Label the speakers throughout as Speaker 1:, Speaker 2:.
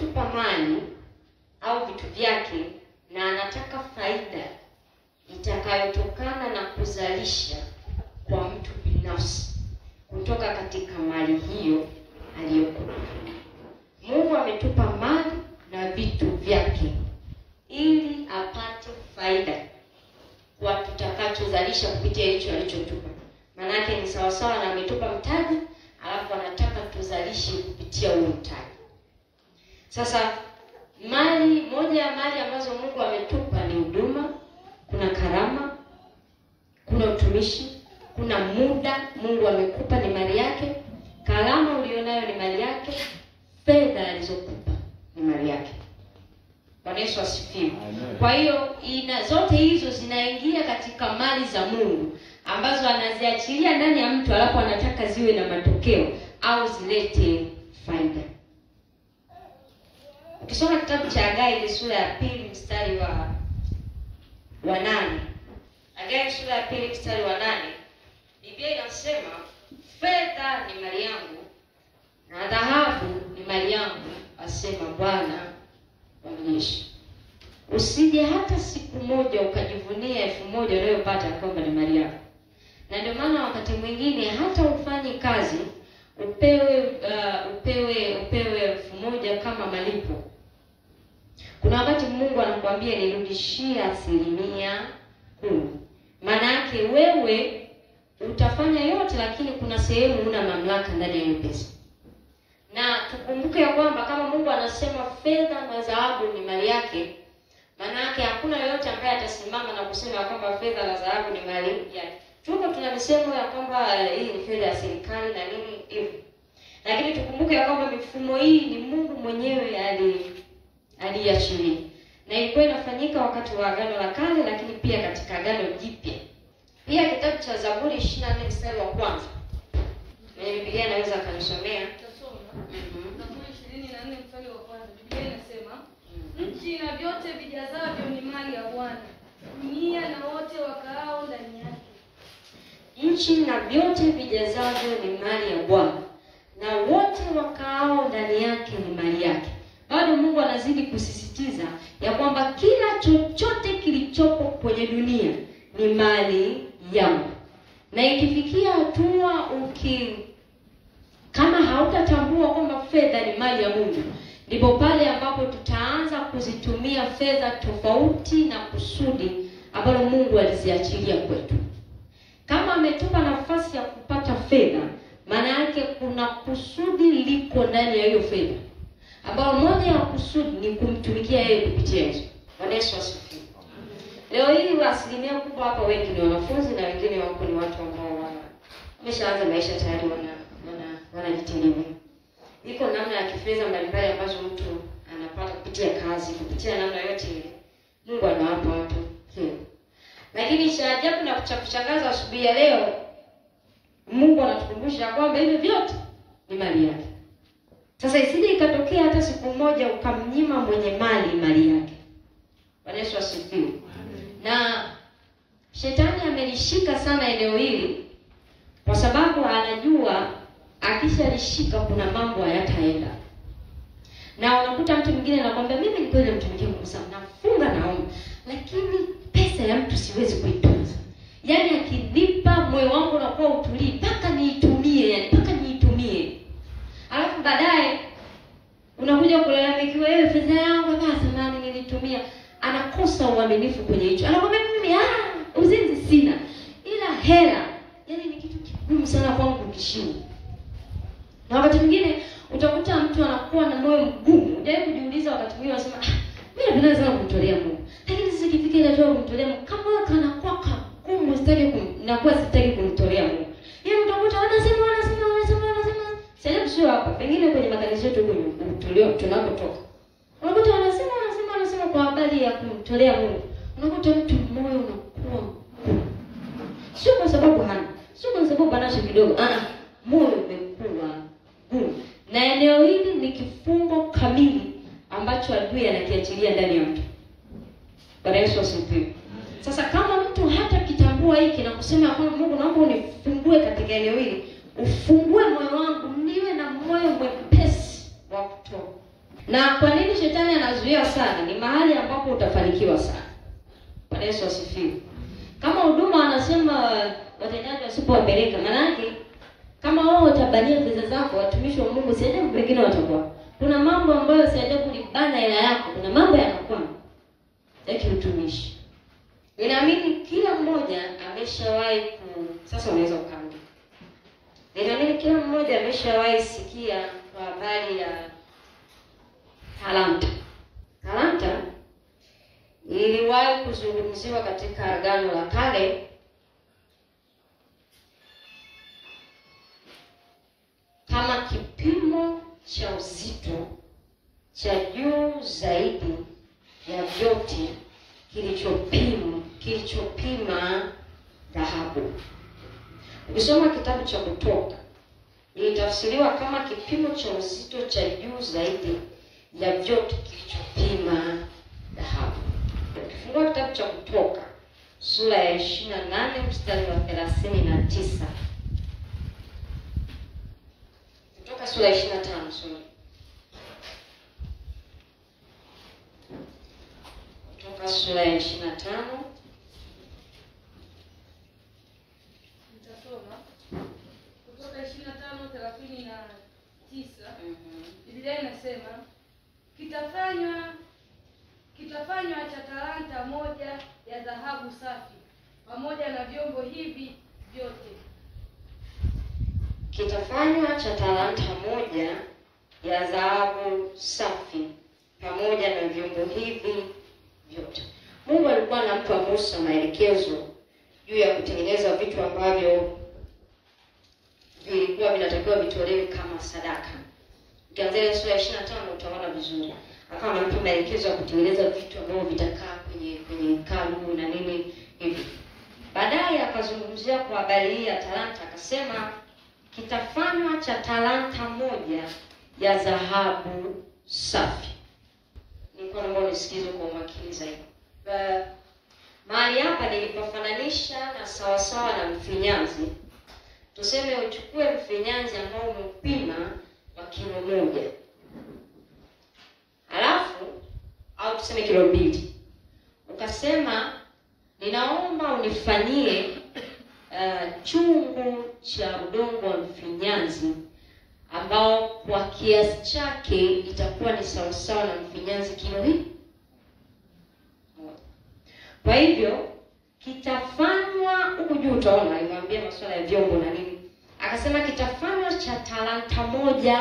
Speaker 1: ametupa mali au vitu vyake na anataka faida itakayotokana na kuzalisha kwa mtu binafsi kutoka katika mali hiyo aliyokupa. Mungu ametupa mali na vitu vyake ili apate faida kwa tutakachozalisha kupitia hicho alichotupa. Maana yake ni sawa sawa na ametupa mtaji, alafu anataka tuzalishe kupitia huo mtaji. Sasa moja ya mali ambazo Mungu ametupa ni huduma, kuna karama, kuna utumishi, kuna muda Mungu amekupa ni mali yake, karama ulionayo ni mali yake, fedha alizokupa ni mali yake. Bwana Yesu asifiwe. Kwa hiyo zote hizo zinaingia katika mali za Mungu ambazo anaziachilia ndani ya mtu, alafu anataka ziwe na matokeo au zilete faida. Ukisoma kitabu cha Hagai ile sura ya 2 mstari wa 8. Hagai sura ya 2 mstari wa 8. Biblia inasema, fedha ni mali yangu na dhahabu ni mali yangu, asema Bwana wa majeshi. Usije hata siku moja ukajivunia 1000 unayopata kwamba ni mali yako. Na ndio maana wakati mwingine hata ufanye kazi upewe 1000 kama malipo. Kuna wakati Mungu anakuambia nirudishie 10%. Maana yake wewe utafanya yote, lakini kuna sehemu una mamlaka ndani ya hiyo pesa. Na tukumbuke ya kwamba kama Mungu anasema fedha na dhahabu ni mali yake, maana yake hakuna yoyote ambaye atasimama na kusema kwamba fedha na dhahabu ni mali yake. Tuna misemo ya kwamba hii ni fedha ya serikali na nini hivyo. Lakini tukumbuke ya kwamba mifumo hii ni Mungu mwenyewe aliachilia. Na ilikuwa inafanyika wakati wa Agano la Kale, lakini pia katika Agano Jipya. Pia kitabu cha Zaburi 24 mstari wa 1. Mwenye Biblia anaweza akanisomea.
Speaker 2: Zaburi 24 mstari wa 1. Biblia inasema, nchi na vyote vijazavyo ni mali ya Bwana, dunia na wote wakaao ndani yake.
Speaker 1: Nchi na vyote vijazavyo ni mali ya Bwana, na wote wakaao ndani yake ni mali yake. Bado Mungu anazidi kusisitiza ya kwamba kila chochote kilichopo kwenye dunia ni mali yangu. Na ikifikia hatua kama hautatambua kwamba fedha ni mali ya Mungu, ndipo pale ambapo tutaanza kuzitumia fedha tofauti na kusudi ambalo Mungu aliziachilia kwetu. Kama ametupa nafasi ya kupata fedha, maana yake kuna kusudi liko ndani ya hiyo fedha, ambao moja ya kusudi ni kumtumikia yeye kupitia hizo. Bwana Yesu asifiwe. Leo hii asilimia kubwa hapa wengi ni wanafunzi na wengine wako ni watu ambao wameshaanza maisha tayari, wanajitegemea. Iko namna ya kifedha mbalimbali ambazo mtu anapata kupitia kazi, kupitia namna yote ile. Mungu anawapa watu fedha. Lakini cha ajabu na cha kushangaza asubuhi ya leo, Mungu anatukumbusha kwamba hivi vyote ni mali yake. Sasa isije ikatokea hata siku moja ukamnyima mwenye mali yake. Bwana Yesu asifiwe. Na shetani amelishika sana eneo hili kwa sababu anajua akishalishika kuna mambo hayataenda. Na unakuta mtu mwingine anakuambia mimi ni kweli mtumikia Mungu sana, nafunga naomba, lakini pesa ya mtu siwezi kuitunza. Yaani akinipa moyo wangu unakuwa utulii mpaka niitumie, Alafu baadaye unakuja kulalamikiwa wewe fedha yangu basi nani nilitumia. Anakosa uaminifu kwenye hicho. Anakwambia mimi uzinzi sina, ila hela yaani ni kitu kigumu sana kwangu kukishinda. Na wakati mwingine utakuta mtu anakuwa na moyo mgumu. Unajaribu kujiuliza wakati mwingine unasema mimi napenda sana kumtolea Mungu. Lakini sisi kifika ile tu kumtolea Mungu kama kanakuwa kagumu sitaki kumtolea Mungu. Yeye utakuta wanasema sasa sio hapa. Pengine kwenye makanisa yetu huko tunapotoka. Unakuta wanasema kwa habari ya kumtolea Mungu. Unakuta mtu moyo unakuwa sio kwa sababu hana, sio kwa sababu anacho kidogo. Moyo umekuwa gumu. Na eneo hili ni kifungo kamili ambacho adui anakiachilia ndani ya mtu. Bwana Yesu asifiwe. Sasa kama mtu hata kitambua hiki na kusema kwamba Mungu naomba unifungue katika eneo hili, ufungue moyo wangu niwe na moyo mwepesi wa kutoa. Na kwa nini shetani anazuia sana? Ni mahali ambapo utafanikiwa sana. Bwana Yesu asifiwe. Kama huduma anasema watendaji wasipowapeleka, maana yake kama wao utabania fedha zako, watumishi wa Mungu si ajabu wengine watakuwa. Kuna mambo ambayo si ajabu libana hela yako, kuna mambo yanakwama ya kiutumishi. Ninaamini kila mmoja ameshawahi sasa unaweza ukaanza. Ninaamini kila mmoja ameshawahi sikia kwa habari ya talanta. Talanta iliwahi kuzungumziwa katika Agano la Kale kama kipimo cha uzito cha juu zaidi ya vyote kilichopima dhahabu. Ukisoma kitabu cha Kutoka, ilitafsiriwa kama kipimo cha uzito cha juu zaidi ya vyote kilichopima dhahabu. Ukifungua kitabu cha Kutoka sura ya 28 mstari wa 39. Kutoka sura ya 25 Kutoka sura ya 25
Speaker 2: Nitasoma Kutoka 25:39. Biblia inasema kitafanywa cha talanta moja ya dhahabu safi pamoja na vyombo hivi vyote.
Speaker 1: Kitafanywa cha talanta moja ya dhahabu safi pamoja na vyombo hivi vyote. Mungu alikuwa anampa Musa maelekezo juu ya kutengeneza vitu ambavyo vilikuwa vinatakiwa vitolewe kama sadaka. Ukianzia sura ya 25 utaona vizuri. Akawa anampa maelekezo ya kutengeneza vitu ambavyo vitakaa kwenye hekalu na nini hivi. Baadaye akazungumzia kwa habari hii ya talanta, akasema kitafanywa cha talanta moja ya dhahabu safi. Nilikuwa naomba nisikize kwa umakini zaidi. Mahali hapa nilipofananisha na sawasawa na mfinyanzi. Tuseme uchukue mfinyanzi ambao umepima kwa kilo 1. Alafu au tuseme kilo 2. Ukasema ninaomba unifanyie chungu cha udongo wa mfinyanzi ambao kwa kiasi chake itakuwa ni sawasawa na mfinyanzi kilo hii. Kwa hivyo kitafanywa huku juu utaona alimwambia masuala ya vyombo na nini. Akasema kitafanywa cha talanta moja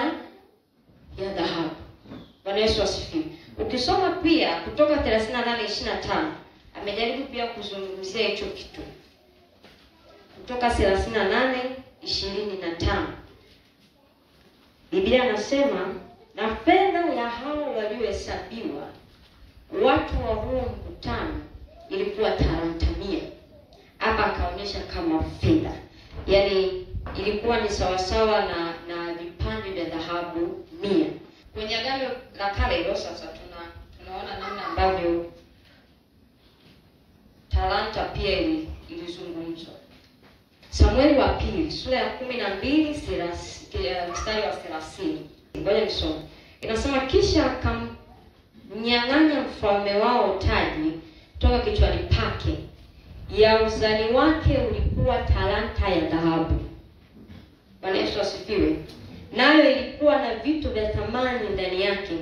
Speaker 1: ya dhahabu. Bwana Yesu asifiwe. Ukisoma pia Kutoka 38:25 amejaribu pia kuzungumzia hicho kitu. Kutoka 38:25 Biblia inasema na fedha ya hao waliohesabiwa watu wa huo mkutano ilikuwa talanta 100. Hapa akaonyesha kama fedha. Yaani ilikuwa ni sawasawa na vipande vya dhahabu 100. Kwenye Agano la Kale hilo sasa tunaona namna ambavyo talanta pia ilizungumzwa. Samueli wa pili sura ya 12 mstari wa 30. Ngoja nisome. Inasema kisha akamnyang'anya mfalme wao taji toka kichwani pake. Ya uzani wake ulikuwa talanta ya dhahabu. Bwana Yesu asifiwe. Nayo ilikuwa na vitu vya thamani ndani yake.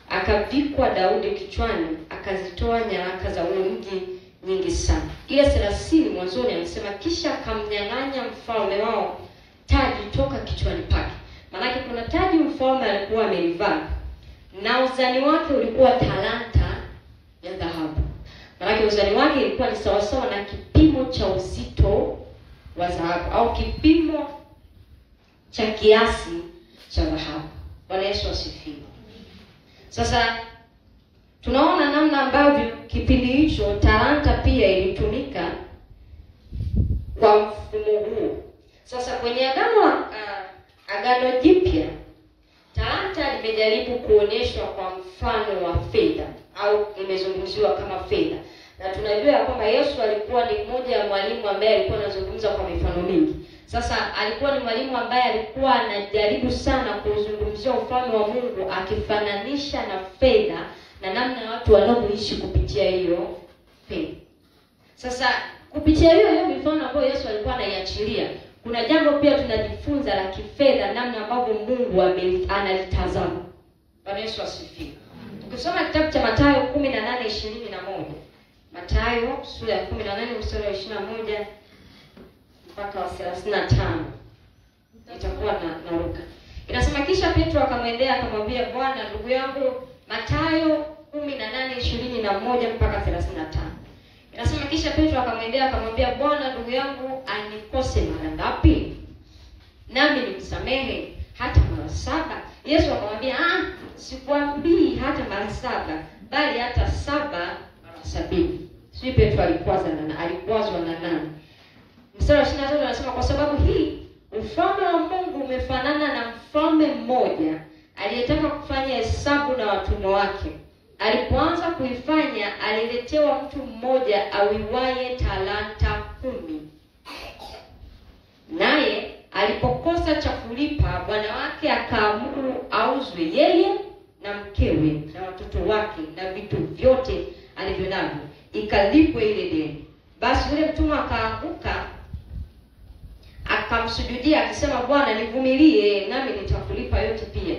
Speaker 1: Akavikwa Daudi kichwani, akazitoa nyaraka za ule mji nyingi sana. Ile 30 mwanzoni anasema kisha akamnyang'anya mfalme wao taji toka kichwani pake. Maana kuna taji mfalme alikuwa amelivaa na uzani wake ulikuwa talanta ya dhahabu. Maana uzani wake ilikuwa ni sawasawa na kipimo cha uzito wa dhahabu au kipimo cha kiasi cha dhahabu. Bwana Yesu asifiwe. Sasa tunaona namna ambavyo kipindi hicho talanta pia ilitumika kwa mfumo huo. Sasa kwenye Agano Jipya talanta limejaribu kuonyeshwa kwa mfano wa fedha au imezungumziwa kama fedha. Na tunajua kwamba Yesu alikuwa ni mmoja wa mwalimu ambaye alikuwa anazungumza kwa mifano mingi. Sasa alikuwa ni mwalimu ambaye alikuwa anajaribu sana kuzungumzia ufalme wa Mungu, akifananisha na fedha na namna watu wanavyoishi kupitia hiyo fedha. Sasa kupitia hiyo mifano ambayo Yesu alikuwa anaiachilia, kuna jambo pia tunajifunza la kifedha, namna ambavyo Mungu analitazama. Bwana Yesu asifiwe. Ukisoma kitabu cha Mathayo 18:21. Mathayo sura ya 18 mstari wa 21 mpaka wa 35. Itakuwa naruka. Inasema kisha Petro akamwendea akamwambia, Bwana, ndugu yangu. Mathayo 18:21 mpaka 35. Inasema kisha Petro akamwendea akamwambia, Bwana, ndugu yangu anikose mara ngapi? Nami nimsamehe hata mara 7? Yesu akamwambia, sikwambii hata mara 7, bali hata 7 mara 70. Sio Petro alikwazwa na nani? Mstari wa 23 anasema, kwa sababu hii ufalme wa Mungu umefanana na mfalme mmoja aliyetaka kufanya hesabu na watumwa wake. Alipoanza kuifanya, aliletewa mtu mmoja awiwaye talanta 10. Naye alipokosa cha kulipa, bwana wake akaamuru auzwe yeye na mkewe na watoto wake na vitu vyote alivyonavyo, ikalipwe ile deni. Basi yule mtumwa akaanguka akamsujudia akisema, Bwana, nivumilie nami nitakulipa yote pia.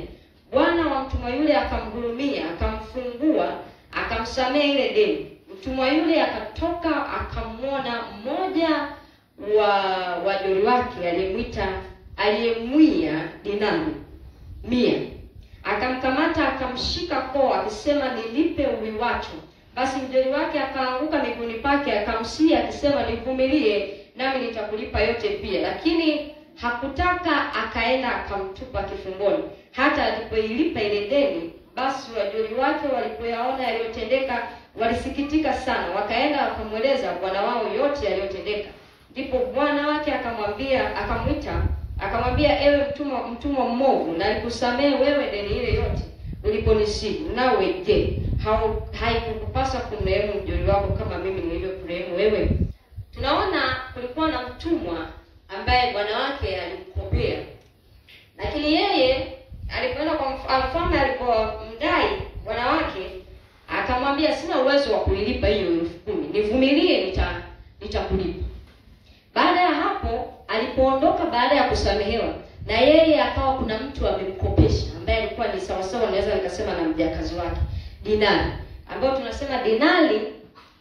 Speaker 1: Bwana wa mtumwa yule akamhurumia, akamfungua, akamsamehe ile deni. Mtumwa yule akatoka akamwona mmoja wa wajoli wake aliyemwia dinari 100. Akamkamata akamshika koo akisema, nilipe uwiwacho. Basi mjoli wake akaanguka miguuni pake akamsihi akisema, nivumilie nami nitakulipa yote pia. Lakini hakutaka, akaenda akamtupa kifungoni hata alipoilipa ile deni. Basi wajoli wake walipoyaona yaliyotendeka walisikitika sana, wakaenda wakamweleza bwana wao yote yaliyotendeka. Ndipo bwana wake akamwambia, ewe mtumwa mmovu, na nikusamehe wewe deni ile yote uliponisihi. Nawe je, haikukupasa kumrehemu mjoli wako kama mimi nilivyokurehemu wewe? Tunaona kulikuwa na mtumwa ambaye bwana wake alimkopea, lakini yeye alipoenda kwa mfalme, alipomdai bwana wake akamwambia, sina uwezo wa kuilipa hiyo 10,000, nivumilie nitakulipa. Baada ya hapo alipoondoka, baada ya kusamehewa, na yeye akawa kuna mtu amemkopesha ambaye alikuwa ni sawasawa, naweza nikasema na mjakazi wake, dinari, ambayo tunasema dinari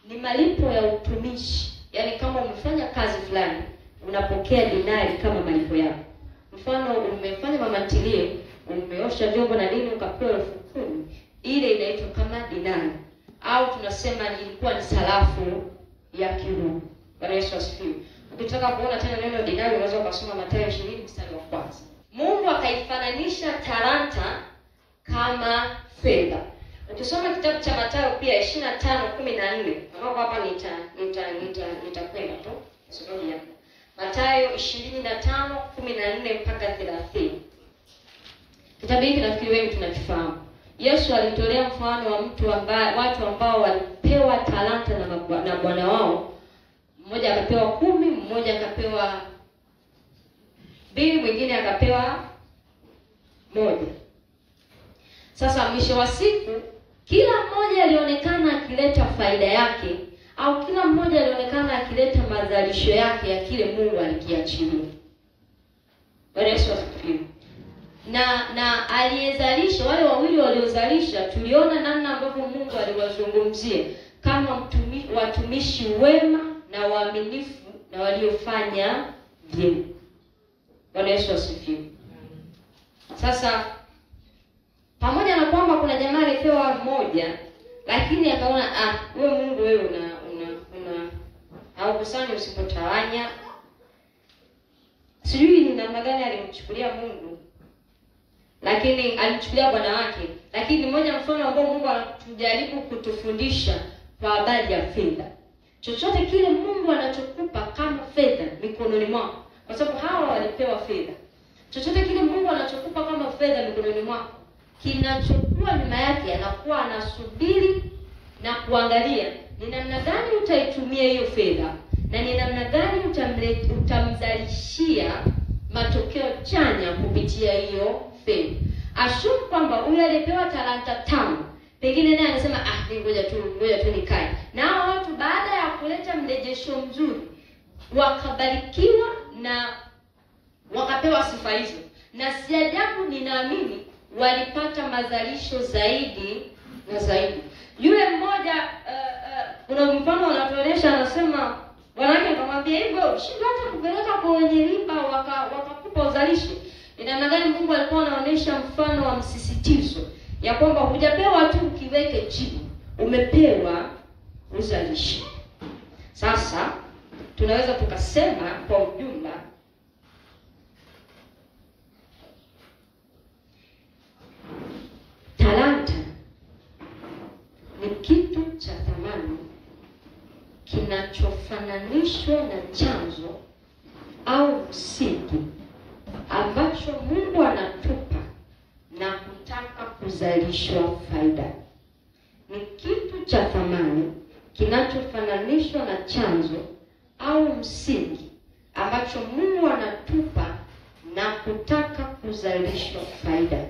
Speaker 1: ni malipo ya utumishi. Yaani kama umefanya kazi fulani, unapokea dinari kama malipo yako. Mfano, umefanya mama ntilie, umeosha vyombo na nini, ukapewa 10,000, ile inaitwa kama dinari, au tunasema ilikuwa ni sarafu ya kiroho. Bwana Yesu asifiwe. Ukitaka kuona tena neno dinari, unaweza kusoma Mathayo 20 mstari wa 1. Mungu akaifananisha talanta kama fedha. Ukisoma kitabu cha Mathayo pia 25:14, ambapo hapa nitakwenda tu sababu ya Mathayo 25:14 mpaka 30. Kitabu hiki nafikiri wengi tunakifahamu. Yesu alitolea mfano wa watu ambao walipewa talanta na bwana wao. Mmoja akapewa 10, mmoja akapewa 2, mwingine akapewa 1. Sasa mwisho wa siku, kila mmoja alionekana akileta faida yake, au kila mmoja alionekana akileta mazalisho yake ya kile Mungu alikiachilia. Bwana Yesu asifiwe. Na aliyezalisha, wale wawili waliozalisha, tuliona namna ambavyo Mungu aliwazungumzia kama watumishi wema na waaminifu na waliofanya vyema. Bwana Yesu asifiwe. Sasa pamoja na kwamba kuna jamaa alipewa 1, lakini akaona wewe Mungu, wewe una haukusani usipotawanya. Sijui ni namna gani alimchukulia Mungu, lakini alimchukulia bwana wake. Lakini mmoja mfano ambao Mungu anatujaribu kutufundisha kwa habari ya fedha. Chochote kile Mungu anachokupa kama fedha mikononi mwako, kwa sababu hawa walipewa fedha. Chochote kile Mungu anachokupa kama fedha mikononi mwako, kinachokuwa nyuma yake anakuwa anasubiri na kuangalia ni namna gani utaitumia hiyo fedha, na ni namna gani utamzalishia matokeo chanya kupitia hiyo fedha. Assume kwamba huyu alipewa talanta 5, pengine naye anasema ngoja tu nikae. Na hao watu baada ya kuleta mrejesho mzuri wakabarikiwa na wakapewa sifa hizo, na si ajabu ninaamini walipata mazalisho zaidi na zaidi. Yule mmoja kuna mfano anatuonyesha, anasema wanawake akamwambia hivyo, shida hata kupeleka kwenye riba wakakupa uzalisho. Ni namna gani Mungu alikuwa anaonyesha mfano wa msisitizo ya kwamba hujapewa tu ukiweke chini, umepewa uzalisho. Sasa tunaweza tukasema kwa ujumla talanta ni kitu cha thamani kinachofananishwa na chanzo au msingi ambacho Mungu anatupa na kutaka kuzalishwa faida. Ni kitu cha thamani kinachofananishwa na chanzo au msingi ambacho Mungu anatupa na kutaka kuzalishwa faida.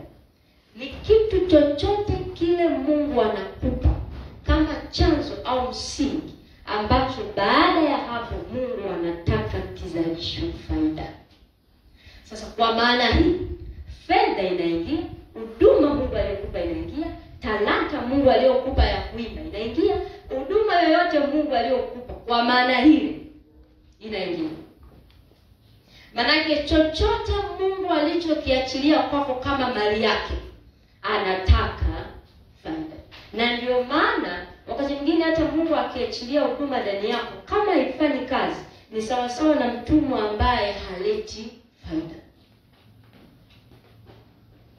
Speaker 1: Ni kitu chochote kile Mungu anakupa kama chanzo au msingi ambacho baada ya hapo Mungu anataka kizalishwe faida. Sasa kwa maana hii, fedha inaingia, huduma Mungu aliyokupa inaingia, talanta Mungu aliyokupa ya kuimba inaingia, huduma yoyote Mungu aliyokupa kwa maana hili inaingia. Manake chochote Mungu alichokiachilia kwako kama mali yake anataka faida. Na ndio maana wakati mwingine hata Mungu akiachilia huduma ndani yako, kama haifanyi kazi, ni sawa sawa na mtumwa ambaye haleti faida.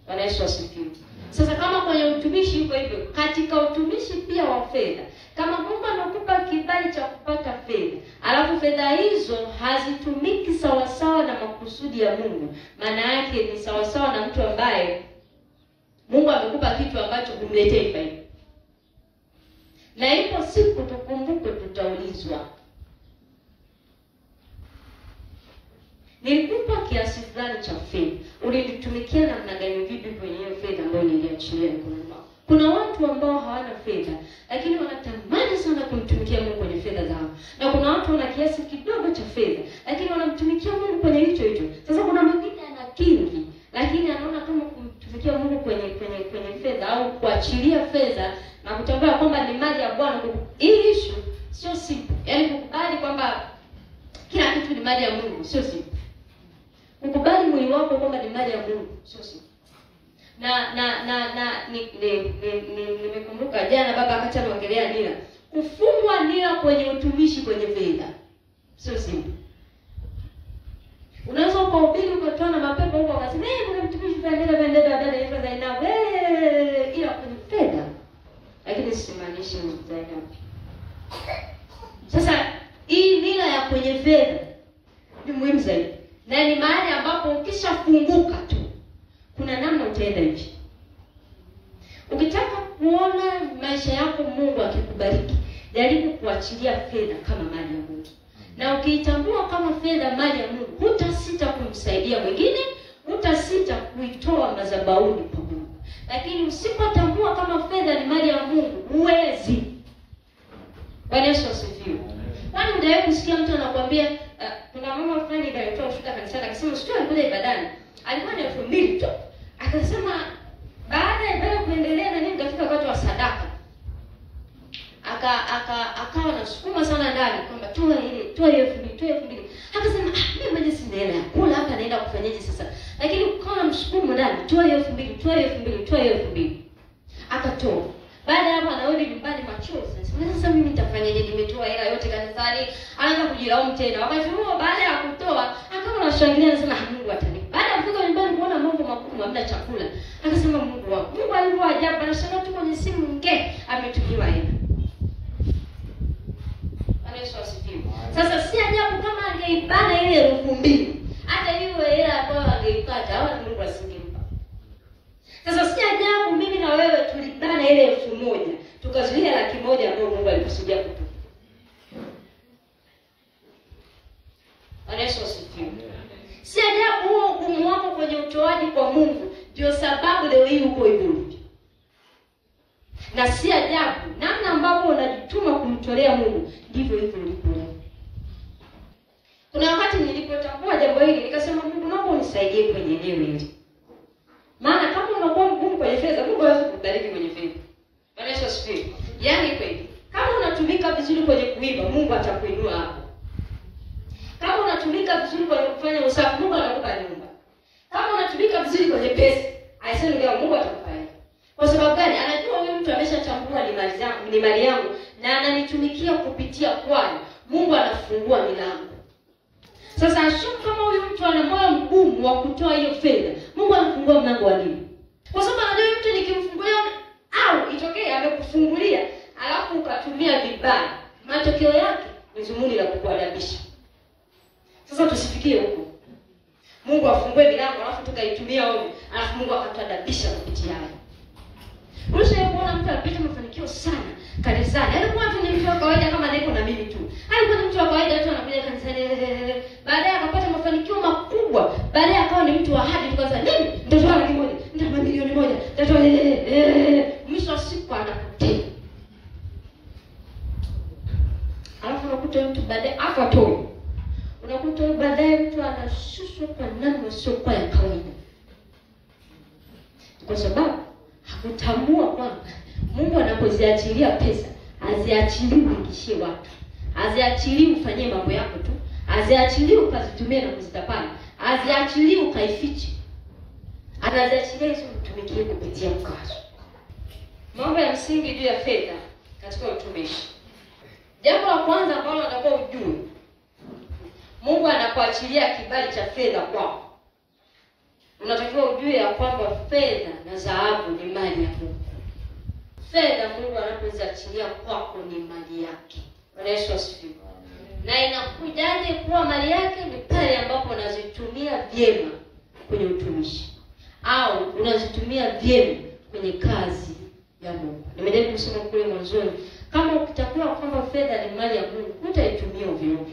Speaker 1: Bwana Yesu asifiwe. Sasa kama kwenye utumishi hivyo hivyo, katika utumishi pia wa fedha, kama Mungu anakupa kibali cha kupata fedha, alafu fedha hizo hazitumiki sawa sawa na makusudi ya Mungu, maana yake ni sawa sawa na mtu ambaye Mungu amekupa kitu ambacho humletei faida. Na ipo siku tukumbuke, tutaulizwa, nilikupa kiasi fulani cha fedha, ulitumikia namna gani, vipi kwenye hiyo fedha ambayo niliachilia mkononi mwako? Kuna watu ambao hawana fedha lakini wanatamani sana kumtumikia Mungu kwenye fedha zao. Na kuna watu wana kiasi kidogo cha fedha lakini wanamtumikia Mungu kwenye hicho hicho. Sasa kuna mwingine ana kingi lakini anaona kama kumtumikia Mungu kwenye fedha au kuachilia fedha na kutambua kwamba ni mali ya Bwana. Hii issue sio simple. Yaani kukubali kwamba kila kitu ni mali ya Mungu sio simple. Kukubali mwili wako kwamba ni mali ya Mungu sio simple. Nimekumbuka jana baba akati anaongelea nira. Kufungwa nira kwenye utumishi kwenye fedha sio simple. Unaweza kuhubiri ukatoa na mapepo huko ukasema kuna mtumishi vendeda dada hizo za ina ila kwenye fedha. Lakini simaanishi mzee. Sasa hii nira ya kwenye fedha ni muhimu zaidi. Na ni mahali ambapo ukishafunguka tu kuna namna utaenda hivi. Ukitaka kuona maisha yako Mungu akikubariki, jaribu kuachilia fedha kama mali ya Mungu. Na ukiitambua kama fedha mali ya Mungu, hutasita kumsaidia mwingine, hutasita kuitoa madhabahuni kwa Mungu. Lakini usipotambua kama fedha ni mali ya Mungu, huwezi. Bwana Yesu asifiwe. Kwani unaweza kusikia mtu anakuambia kuna mama fulani ndio alitoa ushuhuda kanisani akisema sio alikuja ibadani. Alikuwa ni 2000 tu. Akasema baada ya ibada kuendelea na nini katika wakati wa sadaka. Akawa anasukuma sana ndani kwamba toa hiyo 2000. Akasema mimi mwenyewe sina hela ya kula hapa, naenda kufanyaje sasa? Lakini ukawa msukumo ndani, toa hiyo 2000. Akatoa. Baada ya hapo anarudi nyumbani machozi. Sasa mimi nitafanyaje? Nimetoa hela yote kanisani. Anaanza kujilaumu tena. Wakati huo baada ya kutoa, akawa anashangilia anasema Mungu atanipa. Baada ya kufika nyumbani kuona mambo makubwa, hamna chakula. Akasema Mungu wangu. Mungu alivyo ajabu, anashangaa tu kwenye simu ametumiwa hela. Bwana Yesu asifiwe. Sasa si ajabu kama angeibana ile 2000. Hata hiyo hela ambayo angeipata, hawa Mungu asingempa. Sasa si ajabu mimi na wewe tulibana ile 1000, tukazuia 100,000 ambayo Mungu alikusudia kutupa. Na si ajabu namna ambavyo unajituma kumtolea Mungu ndivyo hivyo ulipo leo. Kuna wakati nilipotambua jambo hili nikasema, Mungu naomba unisaidie kwenye eneo hili. Maana kama unakuwa mgumu kwenye fedha, Mungu hawezi kukubariki kwenye fedha. Bwana Yesu asifiwe. Yaani kweli, kama unatumika vizuri kwenye kuiba, Mungu atakuinua hapo. Kama unatumika vizuri kwenye kufanya usafi, Mungu anakupa nyumba. Kama unatumika vizuri kwenye pesa, aisee leo Mungu atakupa hela. Kwa sababu gani? Anajua huyu mtu ameshatambua ni mali yangu na ananitumikia kupitia kwayo. Mungu anafungua milango. Sasa ashumu kama huyu mtu ana moyo mgumu wa kutoa hiyo fedha, Mungu anafungua mlango wa nini? Kwa sababu anajua huyu mtu nikimfungulia au itokee amekufungulia alafu ukatumia vibaya, matokeo yake ni zumuni la kukuadabisha. Sasa tusifikie huko. Mungu afungue milango alafu tukaitumia ovyo, alafu Mungu akatuadabisha kupitia hayo. Unashaona mtu anapata mafanikio sana kanisani. Alikuwa tu ni mtu wa kawaida kama niko na mimi tu. Alikuwa ni mtu wa kawaida tu anakuja kanisani. Baadaye akapata mafanikio makubwa. Baadaye akawa ni mtu wa ahadi, tukaanza nini? Nitatoa laki moja, nitatoa milioni moja, nitatoa mwisho wa siku anapotea. Alafu unakuta mtu baadaye akatoa. Unakuta baadaye mtu anashushwa kwa namna sio kwa ya kawaida. Kwa sababu hakutambua kwamba Mungu anapoziachilia pesa, aziachilii uingishie watu. Aziachilii ufanyie mambo yako tu. Aziachilii ukazitumie na kuzitapana. Aziachilii ukaifiche. Anaziachilia hizo mtumikie kupitia mkazo. Mambo ya msingi juu ya fedha katika utumishi. Jambo la kwanza ambalo unatakiwa ujue, Mungu anapoachilia kibali cha fedha kwako, unatakiwa ujue ya kwamba fedha na dhahabu ni mali ya Mungu. Fedha Mungu anapoziachilia kwako ni mali yake. Bwana Yesu asifiwe. Na inakujaje kuwa mali yake? Ni pale ambapo unazitumia vyema kwenye utumishi au unazitumia vyema kwenye kazi ya Mungu. Nimejaribu kusema kule mwanzoni, kama ukitakuwa kwamba fedha ni mali ya Mungu, hutaitumia ovyo ovyo.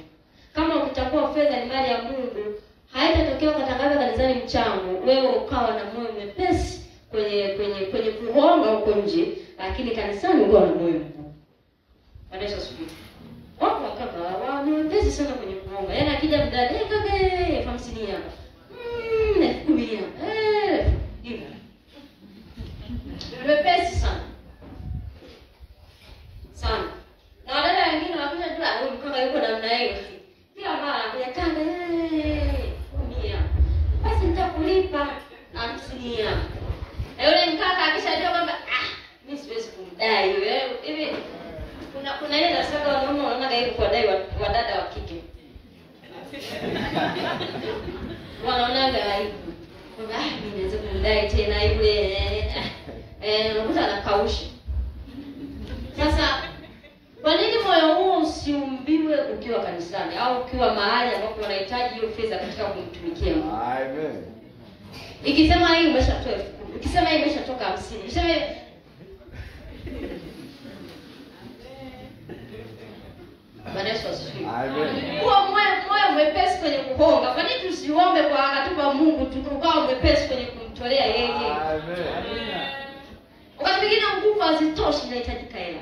Speaker 1: Kama ukitakuwa fedha ni mali ya Mungu, haitatokea ukatangaza kanisani mchango, wewe ukawa na moyo mwepesi kwenye kuhonga huko nje, lakini kanisani uko na moyo mgumu. Bwana Yesu asifiwe. Wako wakaka ni mwepesi sana kwenye kuhonga. Yaani akija mdada, kaka 50 hapa. 10,000 hapa. Hivi. Mwepesi sana. Sana. Na wadada wengine wanakuja tu, huyu mkaka yuko namna hiyo. Kila mara anakuja kanga 10,000. Basi nitakulipa 50. Na yule mkaka akishajua kwamba mimi siwezi kumdai wewe. Hivi kuna ile nasaka wanaume wanaona gaibu kwa dai wadada wa kike. Wanaona gaibu. Kwamba mimi naweza kumdai tena yule unakuta anakausha. Sasa kwa nini moyo huo usiumbiwe ukiwa kanisani au ukiwa mahali ambapo unahitaji hiyo fedha katika kumtumikia Mungu? Amen. Ikisema hii umeshatoa 10,000, ikisema hii umeshatoka 50, ikisema Bwana Yesu asifiwe. Amen. Kwa moyo mwepesi kwenye kuhonga. Kwa nini tusiombe kwa akatupa Mungu tukao mwepesi kwenye kumtolea yeye? Amen. Wakati mwingine nguvu hazitoshi, inahitajika hela.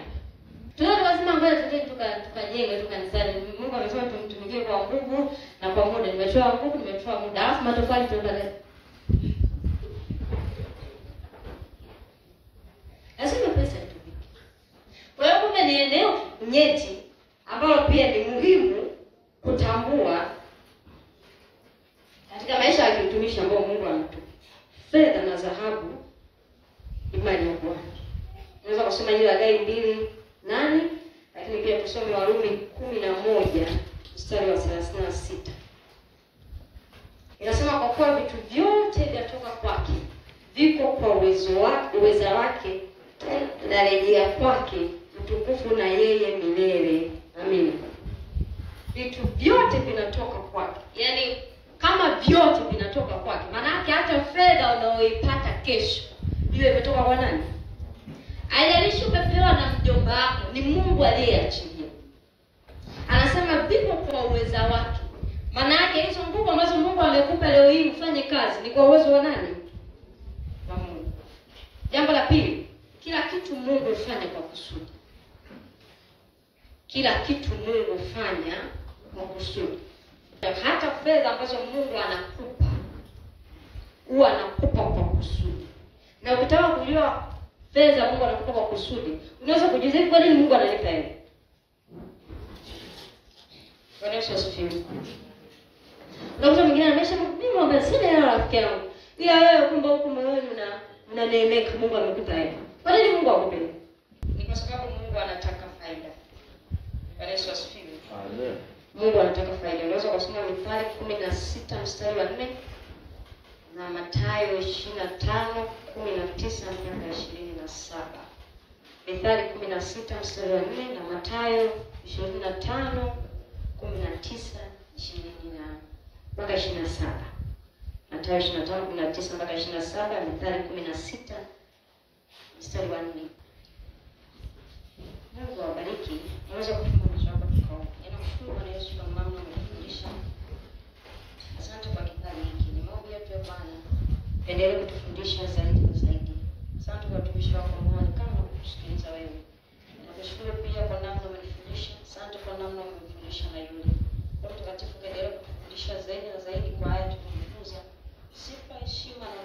Speaker 1: Tunao lazima ngoja tukajenge kanisani. Mungu amesema tumtumikie kwa nguvu na kwa muda. Nimetoa nguvu, nimetoa muda. Alafu matofali tunaenda. Lazima pesa itumike. Kwa hiyo kumbe ni eneo nyeti ambalo pia ni muhimu kutambua katika maisha ya kiutumishi ambao Mungu anatupa. Fedha na dhahabu ni mali ya Bwana. Unaweza kusoma ile Hagai 2:8, lakini pia tusome Warumi 11 mstari wa 36. Inasema kwa kuwa vitu vyote vyatoka kwake, viko kwa uweza wake, na rejea kwake utukufu na yeye milele. Amina. Vitu vyote vinatoka kwake. Yaani kama vyote vinatoka kwake, maana yake hata fedha unaoipata kesho iwe imetoka kwa nani? Haijalishi umepewa na mjomba wako, ni Mungu aliyeachilia. Anasema viko kwa uweza wake. Maana yake hizo nguvu ambazo Mungu amekupa leo hii ufanye kazi ni kwa uwezo wa nani? Wa Mungu. Jambo la pili, Kila kitu Mungu hufanya kwa kusudi. Kila kitu Mungu hufanya kwa kusudi. Hata fedha ambazo Mungu anakupa, huwa anakupa kwa kusudi. Na ukitaka kujua fedha Mungu anakupa kwa kusudi, unaweza kujiuliza kwa nini Mungu ananipa hela? Bwana Yesu asifiwe. Unakuta mwingine anasema mimi mwambie sina hela rafiki yangu. Ila wewe kumbe huko moyoni unaneemeka Mungu amekupa hela. Kwa nini Mungu akupe? Ni kwa sababu Mungu anataka faida. Bwana Yesu asifiwe. Amen. Mungu anataka faida. Unaweza kusoma Mithali 16 mstari wa 4 na Mathayo 25:19 mpaka 27. Mithali 16 mstari wa 4 na Mathayo 25:19 mpaka 27. Mathayo 25:19 mpaka 27, Mithali 16 mstari wa 4. Mungu awabariki. Naweza kutuma mshahara kwa. Ninakushukuru Bwana Yesu kwa mambo umefundisha. Asante kwa kipindi hiki. Ni maombi yetu ya Bwana. Endelea kutufundisha zaidi na zaidi. Asante kwa watumishi wako Bwana kama kusikiliza wewe. Ninakushukuru pia kwa namna umenifundisha. Asante kwa namna umemfundisha na yule. Roho Mtakatifu endelea kutufundisha zaidi na zaidi kwa haya tunayojifunza. Sifa, heshima na